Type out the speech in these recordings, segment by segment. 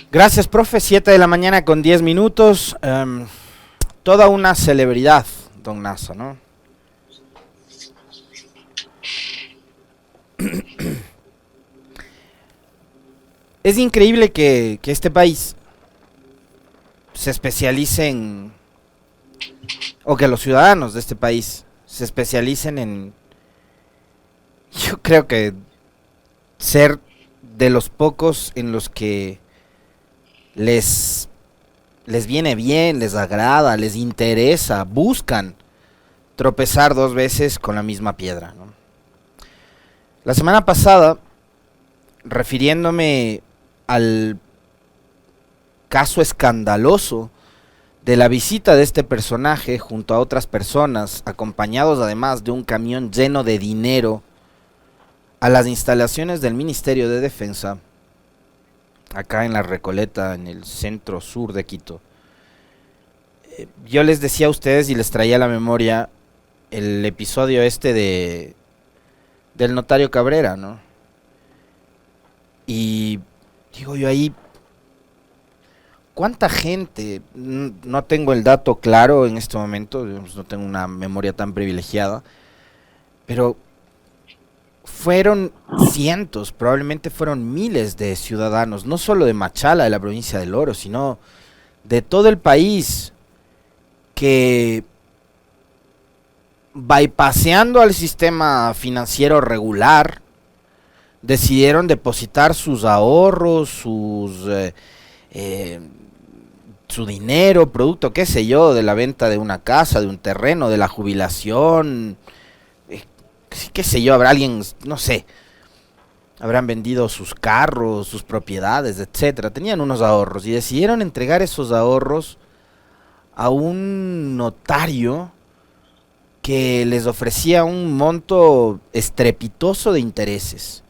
Gracias, profe. 7 de la mañana con 10 minutos. Toda una celebridad, don Nasa, ¿no? Es increíble que este país se especialice en, o que los ciudadanos de este país se especialicen en, yo creo que ser de los pocos en los que les, les viene bien, les agrada, les interesa, buscan tropezar dos veces con la misma piedra, ¿no? La semana pasada, refiriéndome al caso escandaloso de la visita de este personaje junto a otras personas, acompañados además de un camión lleno de dinero, a las instalaciones del Ministerio de Defensa, acá en La Recoleta, en el centro sur de Quito. Yo les decía a ustedes y les traía a la memoria el episodio del notario Cabrera, ¿no? Y digo yo ahí, ¿cuánta gente? No tengo el dato claro en este momento, no tengo una memoria tan privilegiada, pero fueron cientos, probablemente fueron miles de ciudadanos, no solo de Machala, de la provincia del Oro, sino de todo el país, que bypaseando al sistema financiero regular, decidieron depositar sus ahorros, eh, su dinero, producto, qué sé yo, de la venta de una casa, de un terreno, de la jubilación, qué sé yo, habrá alguien, no sé, habrán vendido sus carros, sus propiedades, etcétera. Tenían unos ahorros y decidieron entregar esos ahorros a un notario que les ofrecía un monto estrepitoso de intereses.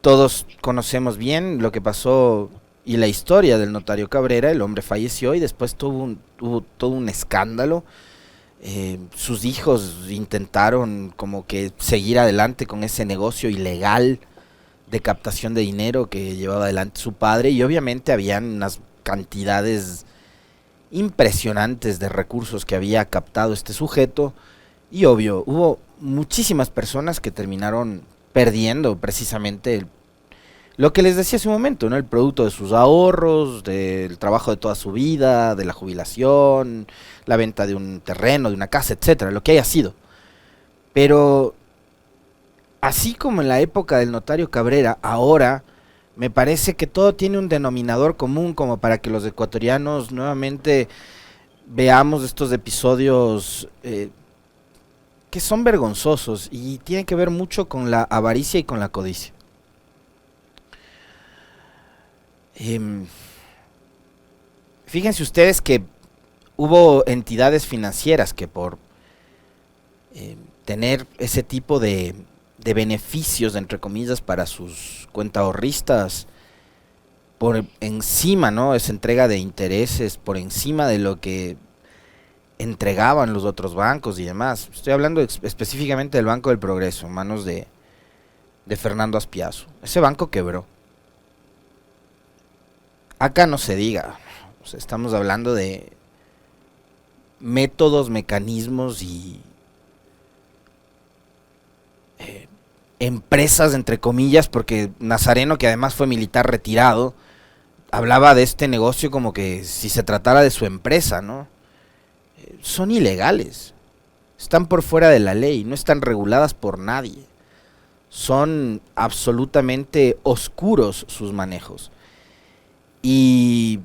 Todos conocemos bien lo que pasó y la historia del notario Cabrera. El hombre falleció y después hubo todo un escándalo. Sus hijos intentaron como que seguir adelante con ese negocio ilegal de captación de dinero que llevaba adelante su padre, y obviamente habían unas cantidades impresionantes de recursos que había captado este sujeto, y obvio, hubo muchísimas personas que terminaron perdiendo precisamente lo que les decía hace un momento, ¿no? El producto de sus ahorros, del trabajo de toda su vida, de la jubilación, la venta de un terreno, de una casa, etcétera, lo que haya sido. Pero así como en la época del notario Cabrera, ahora me parece que todo tiene un denominador común como para que los ecuatorianos nuevamente veamos estos episodios que son vergonzosos y tienen que ver mucho con la avaricia y con la codicia. Fíjense ustedes que hubo entidades financieras que por tener ese tipo de beneficios, entre comillas, para sus cuentaahorristas, por encima, ¿no? Esa entrega de intereses, por encima de lo que entregaban los otros bancos y demás. Estoy hablando específicamente del Banco del Progreso, en manos de Fernando Aspiazu. Ese banco quebró. Acá no se diga, o sea, estamos hablando de métodos, mecanismos y empresas, entre comillas, porque Nazareno, que además fue militar retirado, hablaba de este negocio como que si se tratara de su empresa, ¿no? Son ilegales, están por fuera de la ley, no están reguladas por nadie, son absolutamente oscuros sus manejos. Y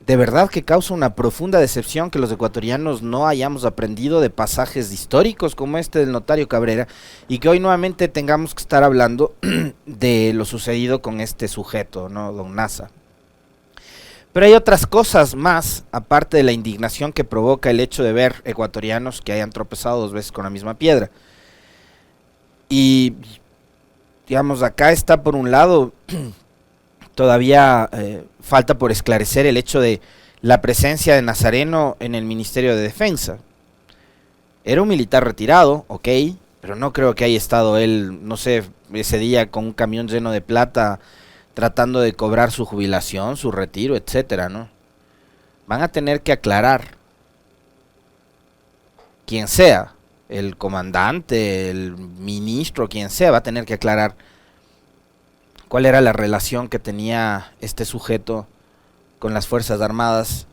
de verdad que causa una profunda decepción que los ecuatorianos no hayamos aprendido de pasajes históricos como este del notario Cabrera, y que hoy nuevamente tengamos que estar hablando de lo sucedido con este sujeto, ¿no? Don Nasa. Pero hay otras cosas más, aparte de la indignación que provoca el hecho de ver ecuatorianos que hayan tropezado dos veces con la misma piedra. Y, digamos, acá está por un lado todavía falta por esclarecer el hecho de la presencia de Nazareno en el Ministerio de Defensa. Era un militar retirado, ok, pero no creo que haya estado él, no sé, ese día con un camión lleno de plata tratando de cobrar su jubilación, su retiro, etcétera, ¿no? Van a tener que aclarar, quien sea, el comandante, el ministro, quien sea, va a tener que aclarar cuál era la relación que tenía este sujeto con las Fuerzas Armadas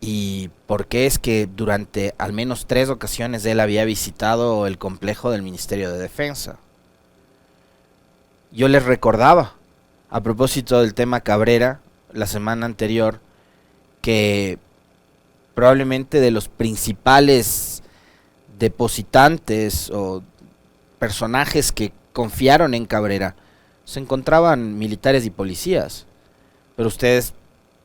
y por qué es que durante al menos 3 ocasiones él había visitado el complejo del Ministerio de Defensa. Yo les recordaba, a propósito del tema Cabrera, la semana anterior, que probablemente de los principales depositantes o personajes que confiaron en Cabrera se encontraban militares y policías. Pero ustedes,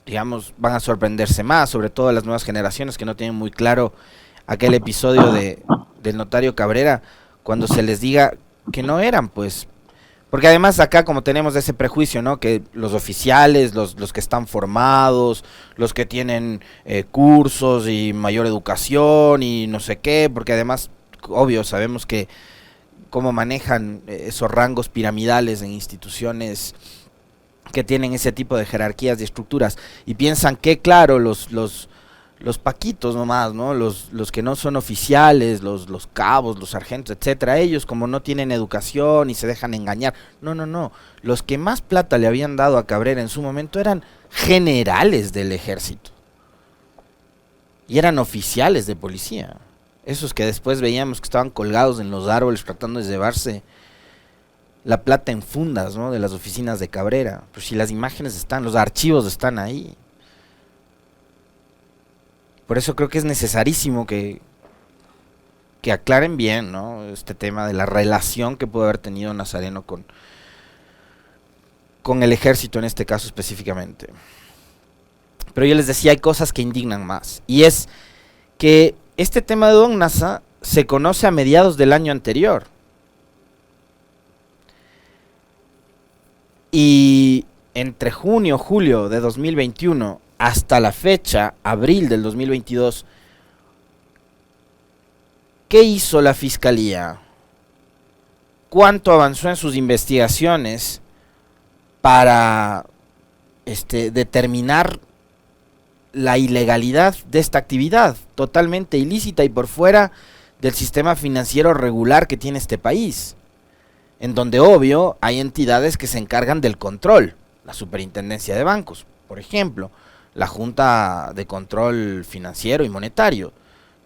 digamos, van a sorprenderse más, sobre todo las nuevas generaciones que no tienen muy claro aquel episodio del notario Cabrera, cuando se les diga que no eran, pues. Porque además acá como tenemos ese prejuicio, ¿no? Que los oficiales, los que están formados, los que tienen cursos y mayor educación y no sé qué, porque además, obvio, sabemos que cómo manejan esos rangos piramidales en instituciones que tienen ese tipo de jerarquías y estructuras, y piensan que, claro, los paquitos nomás, ¿no? Los que no son oficiales, los cabos, los sargentos, etcétera, ellos como no tienen educación y se dejan engañar. No, no, no. Los que más plata le habían dado a Cabrera en su momento eran generales del ejército. Y eran oficiales de policía. Esos que después veíamos que estaban colgados en los árboles tratando de llevarse la plata en fundas, ¿no? De las oficinas de Cabrera. Pues si las imágenes están, los archivos están ahí. Por eso creo que es necesarísimo que aclaren bien, ¿no? Este tema de la relación que puede haber tenido Nazareno con el ejército en este caso específicamente. Pero yo les decía, hay cosas que indignan más. Y es que este tema de Don Nasa se conoce a mediados del año anterior. Y entre junio, julio de 2021 hasta la fecha, abril del 2022, ¿qué hizo la Fiscalía? ¿Cuánto avanzó en sus investigaciones para determinar la ilegalidad de esta actividad, totalmente ilícita y por fuera del sistema financiero regular que tiene este país? En donde, obvio, hay entidades que se encargan del control, la Superintendencia de Bancos, por ejemplo, la Junta de Control Financiero y Monetario,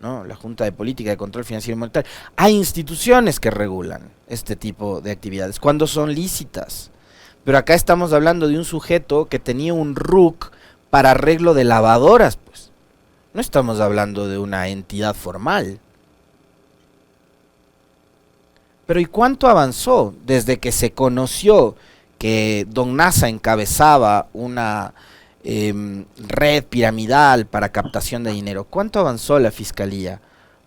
¿no? La Junta de Política de Control Financiero y Monetario. Hay instituciones que regulan este tipo de actividades, cuando son lícitas. Pero acá estamos hablando de un sujeto que tenía un RUC para arreglo de lavadoras, pues. No estamos hablando de una entidad formal. Pero ¿y cuánto avanzó desde que se conoció que Don Nasa encabezaba una red piramidal para captación de dinero? ¿Cuánto avanzó la Fiscalía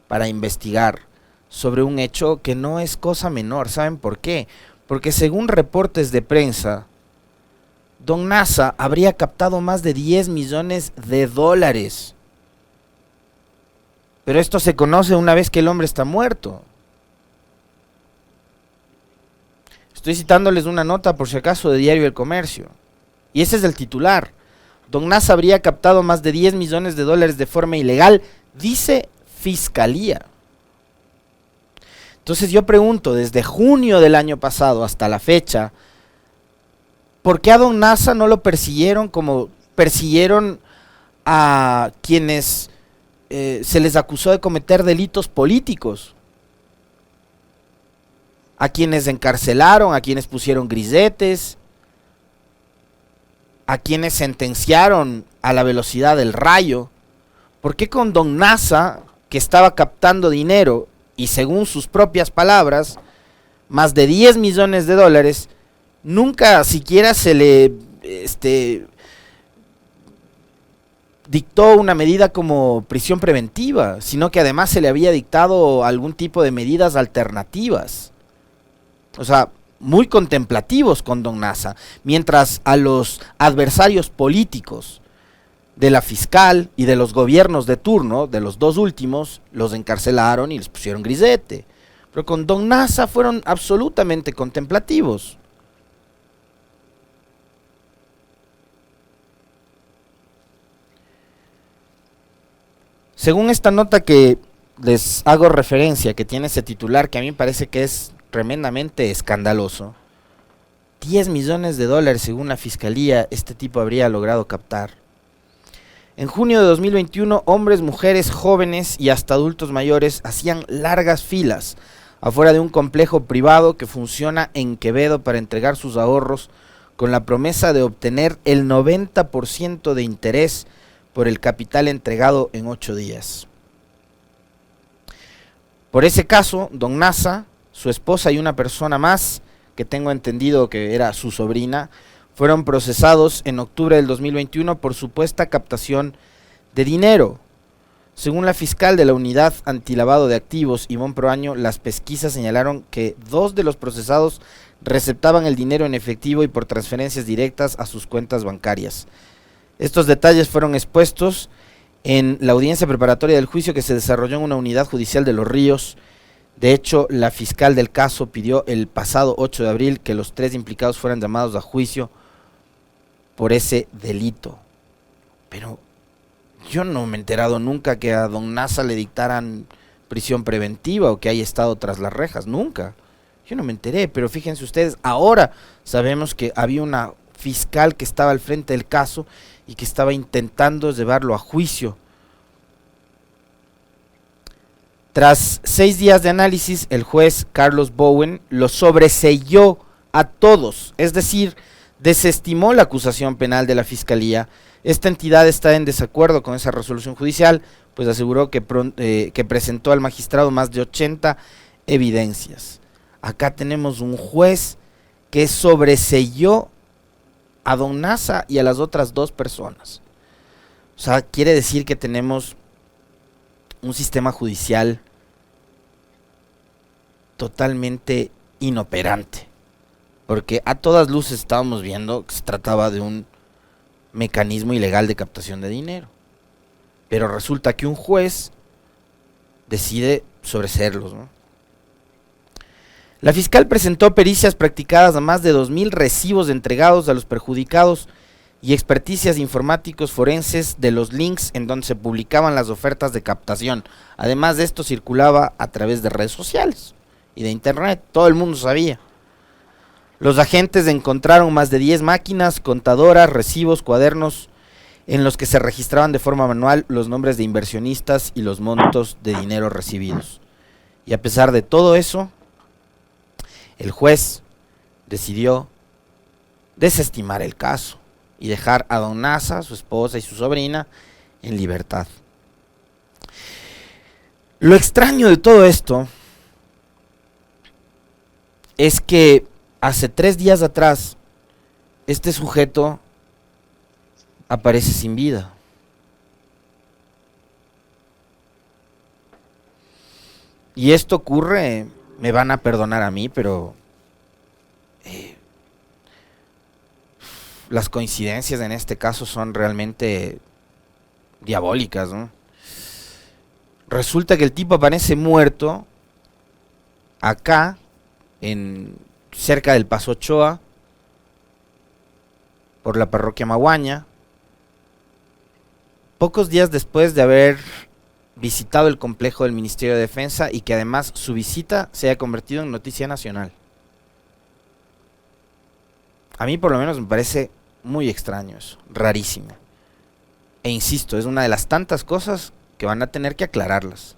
para investigar sobre un hecho que no es cosa menor? ¿Saben por qué? Porque según reportes de prensa, Don Nasa habría captado más de 10 millones de dólares. Pero esto se conoce una vez que el hombre está muerto. Estoy citándoles una nota, por si acaso, de Diario El Comercio. Y ese es el titular. Don Nasa habría captado más de 10 millones de dólares de forma ilegal, dice Fiscalía. Entonces yo pregunto, desde junio del año pasado hasta la fecha, ¿por qué a Don Nasa no lo persiguieron como persiguieron a quienes se les acusó de cometer delitos políticos? A quienes encarcelaron, a quienes pusieron grisetes, a quienes sentenciaron a la velocidad del rayo. ¿Por qué con Don Nasa, que estaba captando dinero y según sus propias palabras, más de 10 millones de dólares, nunca siquiera se le dictó una medida como prisión preventiva, sino que además se le había dictado algún tipo de medidas alternativas? O sea, muy contemplativos con Don Nasa, mientras a los adversarios políticos de la fiscal y de los gobiernos de turno, de los dos últimos, los encarcelaron y les pusieron grisete. Pero con Don Nasa fueron absolutamente contemplativos. Según esta nota que les hago referencia, que tiene ese titular que a mí me parece que es tremendamente escandaloso, 10 millones de dólares según la fiscalía este tipo habría logrado captar. En junio de 2021, hombres, mujeres, jóvenes y hasta adultos mayores hacían largas filas afuera de un complejo privado que funciona en Quevedo para entregar sus ahorros con la promesa de obtener el 90% de interés por el capital entregado en 8 días. Por ese caso, don Nasa, su esposa y una persona más, que tengo entendido que era su sobrina, fueron procesados en octubre del 2021 por supuesta captación de dinero. Según la fiscal de la Unidad Antilavado de Activos, Ivonne Proaño, las pesquisas señalaron que 2 de los procesados receptaban el dinero en efectivo y por transferencias directas a sus cuentas bancarias. Estos detalles fueron expuestos en la audiencia preparatoria del juicio que se desarrolló en una unidad judicial de Los Ríos. De hecho, la fiscal del caso pidió el pasado 8 de abril que los 3 implicados fueran llamados a juicio por ese delito. Pero yo no me he enterado nunca que a don Nasa le dictaran prisión preventiva o que haya estado tras las rejas, nunca. Yo no me enteré, pero fíjense ustedes, ahora sabemos que había una fiscal que estaba al frente del caso y que estaba intentando llevarlo a juicio. Tras 6 días de análisis, el juez Carlos Bowen los sobreseyó a todos, es decir, desestimó la acusación penal de la Fiscalía. Esta entidad está en desacuerdo con esa resolución judicial, pues aseguró que presentó al magistrado más de 80 evidencias. Acá tenemos un juez que sobreseyó a don Nasa y a las otras 2 personas. O sea, quiere decir que tenemos un sistema judicial totalmente inoperante, porque a todas luces estábamos viendo que se trataba de un mecanismo ilegal de captación de dinero, pero resulta que un juez decide sobreseerlos, ¿no? La fiscal presentó pericias practicadas a más de 2,000 recibos entregados a los perjudicados y experticias informáticos forenses de los links en donde se publicaban las ofertas de captación. Además de esto, circulaba a través de redes sociales y de internet, todo el mundo sabía. Los agentes encontraron más de 10 máquinas, contadoras, recibos, cuadernos, en los que se registraban de forma manual los nombres de inversionistas y los montos de dinero recibidos. Y a pesar de todo eso, el juez decidió desestimar el caso y dejar a don Nasa, su esposa y su sobrina en libertad. Lo extraño de todo esto es que hace 3 días atrás este sujeto aparece sin vida. Y esto ocurre, me van a perdonar a mí, pero las coincidencias en este caso son realmente diabólicas, ¿no? Resulta que el tipo aparece muerto acá, cerca del Paso Ochoa, por la parroquia Maguaña, pocos días después de haber visitado el complejo del Ministerio de Defensa y que además su visita se haya convertido en noticia nacional. A mí por lo menos me parece muy extraño eso, rarísimo. E insisto, es una de las tantas cosas que van a tener que aclararlas.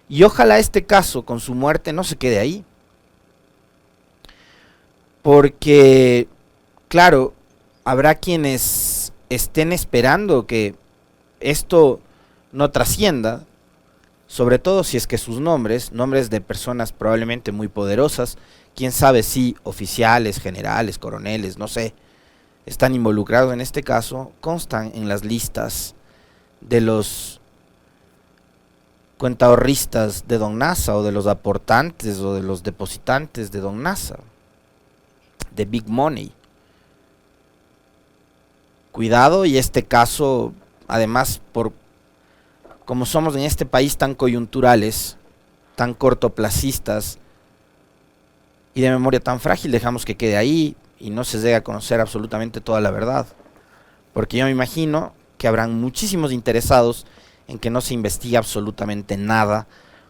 Y ojalá este caso con su muerte no se quede ahí. Porque, claro, habrá quienes estén esperando que esto no trascienda, sobre todo si es que sus nombres de personas probablemente muy poderosas, quién sabe si oficiales, generales, coroneles, no sé, están involucrados en este caso, constan en las listas de los cuentaahorristas de don Nasa, o de los aportantes o de los depositantes de don Nasa, de Big Money. Cuidado, y este caso, además, como somos en este país tan coyunturales, tan cortoplacistas y de memoria tan frágil, dejamos que quede ahí y no se llegue a conocer absolutamente toda la verdad. Porque yo me imagino que habrán muchísimos interesados en que no se investiga absolutamente nada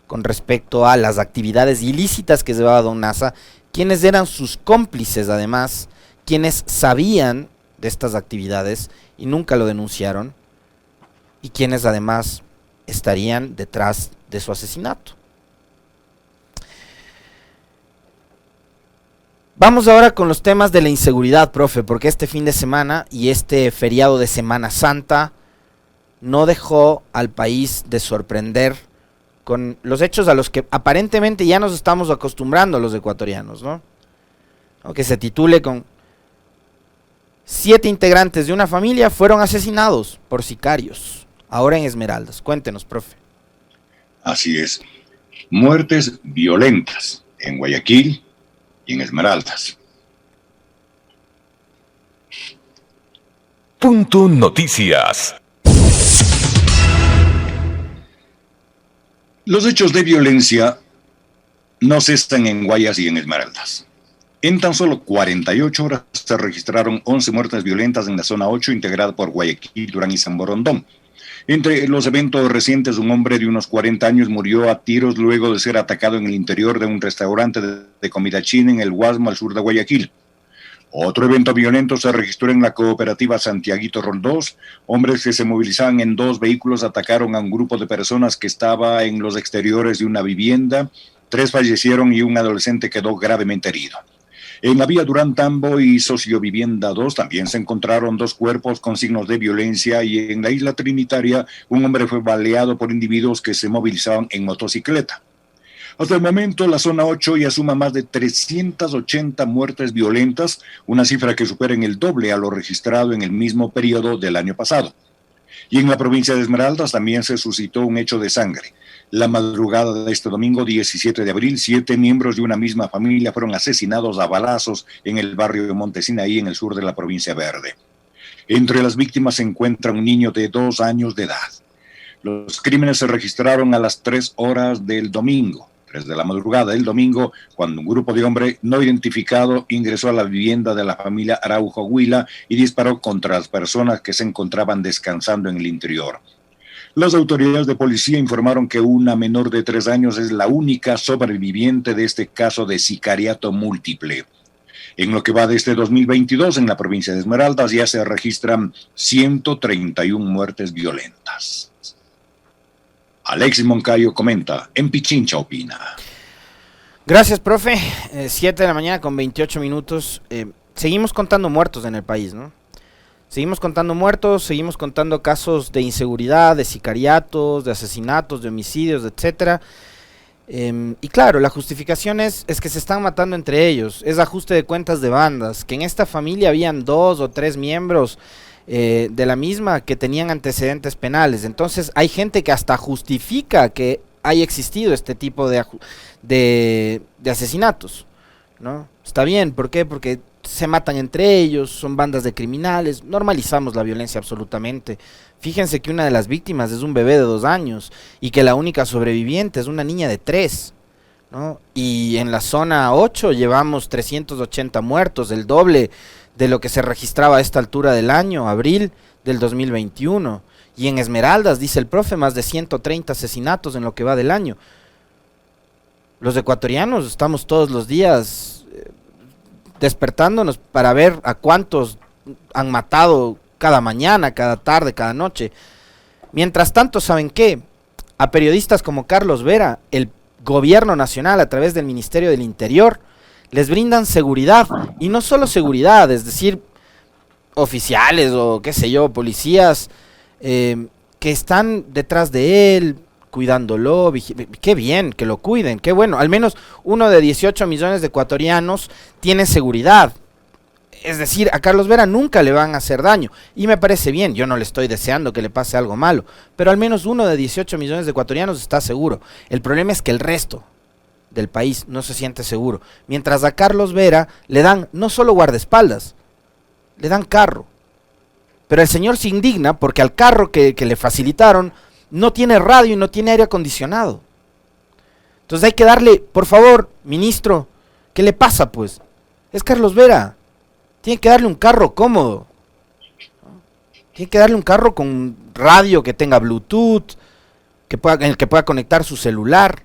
con respecto a las actividades ilícitas que llevaba don Nasa, quienes eran sus cómplices además, quienes sabían de estas actividades y nunca lo denunciaron, y quienes además estarían detrás de su asesinato. Vamos ahora con los temas de la inseguridad, profe, porque este fin de semana y este feriado de Semana Santa no dejó al país de sorprender con los hechos a los que aparentemente ya nos estamos acostumbrando los ecuatorianos, ¿no? Que se titule con 7 integrantes de una familia fueron asesinados por sicarios, ahora en Esmeraldas. Cuéntenos, profe. Así es. Muertes violentas en Guayaquil y en Esmeraldas. Punto Noticias. Los hechos de violencia no cesan en Guayas y en Esmeraldas. En tan solo 48 horas se registraron 11 muertes violentas en la zona 8, integrada por Guayaquil, Durán y San Borondón. Entre los eventos recientes, un hombre de unos 40 años murió a tiros luego de ser atacado en el interior de un restaurante de comida china en el Guasmo, al sur de Guayaquil. Otro evento violento se registró en la cooperativa Santiaguito Roldós. Hombres que se movilizaban en 2 vehículos atacaron a un grupo de personas que estaba en los exteriores de una vivienda. 3 fallecieron y un adolescente quedó gravemente herido. En la vía Durán Tambo y Sociovivienda 2 también se encontraron 2 cuerpos con signos de violencia, y en la isla Trinitaria un hombre fue baleado por individuos que se movilizaban en motocicleta. Hasta el momento, la zona 8 ya suma más de 380 muertes violentas, una cifra que supera en el doble a lo registrado en el mismo periodo del año pasado. Y en la provincia de Esmeraldas también se suscitó un hecho de sangre. La madrugada de este domingo 17 de abril, 7 miembros de una misma familia fueron asesinados a balazos en el barrio de Montesinaí, en el sur de la provincia Verde. Entre las víctimas se encuentra un niño de 2 años de edad. Los crímenes se registraron a las 3 horas del domingo. 3 de la madrugada del domingo, cuando un grupo de hombres no identificado ingresó a la vivienda de la familia Araujo Huila y disparó contra las personas que se encontraban descansando en el interior. Las autoridades de policía informaron que una menor de 3 años es la única sobreviviente de este caso de sicariato múltiple. En lo que va de este 2022, en la provincia de Esmeraldas ya se registran 131 muertes violentas. Alexis Moncayo comenta, en Pichincha opina. Gracias, profe. 7 de la mañana con 28 minutos. Seguimos contando muertos en el país, ¿no? Seguimos contando muertos, seguimos contando casos de inseguridad, de sicariatos, de asesinatos, de homicidios, etcétera. Y claro, la justificación es que se están matando entre ellos. Es ajuste de cuentas de bandas. Que en esta familia habían 2 o 3 miembros de la misma que tenían antecedentes penales. Entonces hay gente que hasta justifica que haya existido este tipo de asesinatos, ¿no? Está bien, ¿por qué? Porque se matan entre ellos, son bandas de criminales, normalizamos la violencia absolutamente. Fíjense que una de las víctimas es un bebé de 2 años y que la única sobreviviente es una niña de 3, ¿no? Y en la zona 8 llevamos 380 muertos, el doble de lo que se registraba a esta altura del año, abril del 2021. Y en Esmeraldas, dice el profe, más de 130 asesinatos en lo que va del año. Los ecuatorianos estamos todos los días despertándonos para ver a cuántos han matado cada mañana, cada tarde, cada noche. Mientras tanto, ¿saben qué? A periodistas como Carlos Vera, el gobierno nacional a través del Ministerio del Interior, les brindan seguridad, y no solo seguridad, es decir, oficiales o qué sé yo, policías que están detrás de él, cuidándolo. Qué bien que lo cuiden, qué bueno, al menos uno de 18 millones de ecuatorianos tiene seguridad. Es decir, a Carlos Vera nunca le van a hacer daño, y me parece bien, yo no le estoy deseando que le pase algo malo, pero al menos uno de 18 millones de ecuatorianos está seguro. El problema es que el resto del país no se siente seguro, mientras a Carlos Vera le dan no solo guardaespaldas, le dan carro, pero el señor se indigna porque al carro que le facilitaron no tiene radio y no tiene aire acondicionado. Entonces hay que darle, por favor, ministro, ¿qué le pasa pues? Es Carlos Vera, tiene que darle un carro cómodo, tiene que darle un carro con radio que tenga Bluetooth, en el que pueda conectar su celular.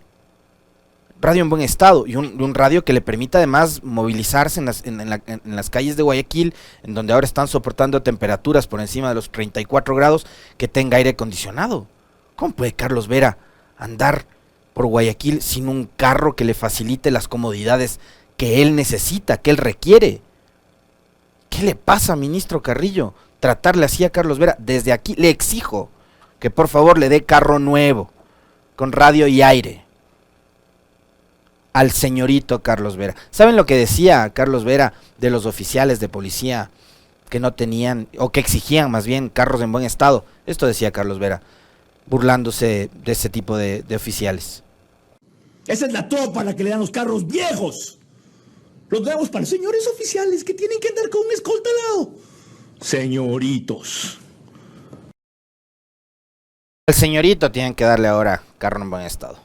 Radio en buen estado y un radio que le permita además movilizarse en las calles de Guayaquil, en donde ahora están soportando temperaturas por encima de los 34 grados, que tenga aire acondicionado. ¿Cómo puede Carlos Vera andar por Guayaquil sin un carro que le facilite las comodidades que él necesita, que él requiere? ¿Qué le pasa, ministro Carrillo? Tratarle así a Carlos Vera. Desde aquí le exijo que por favor le dé carro nuevo, con radio y aire, al señorito Carlos Vera. ¿Saben lo que decía Carlos Vera de los oficiales de policía que no tenían, o que exigían más bien, carros en buen estado? Esto decía Carlos Vera, burlándose de ese tipo de oficiales. Esa es la topa la que le dan los carros viejos. Los damos para señores oficiales que tienen que andar con un escolta al lado. Señoritos. Al señorito tienen que darle ahora carro en buen estado.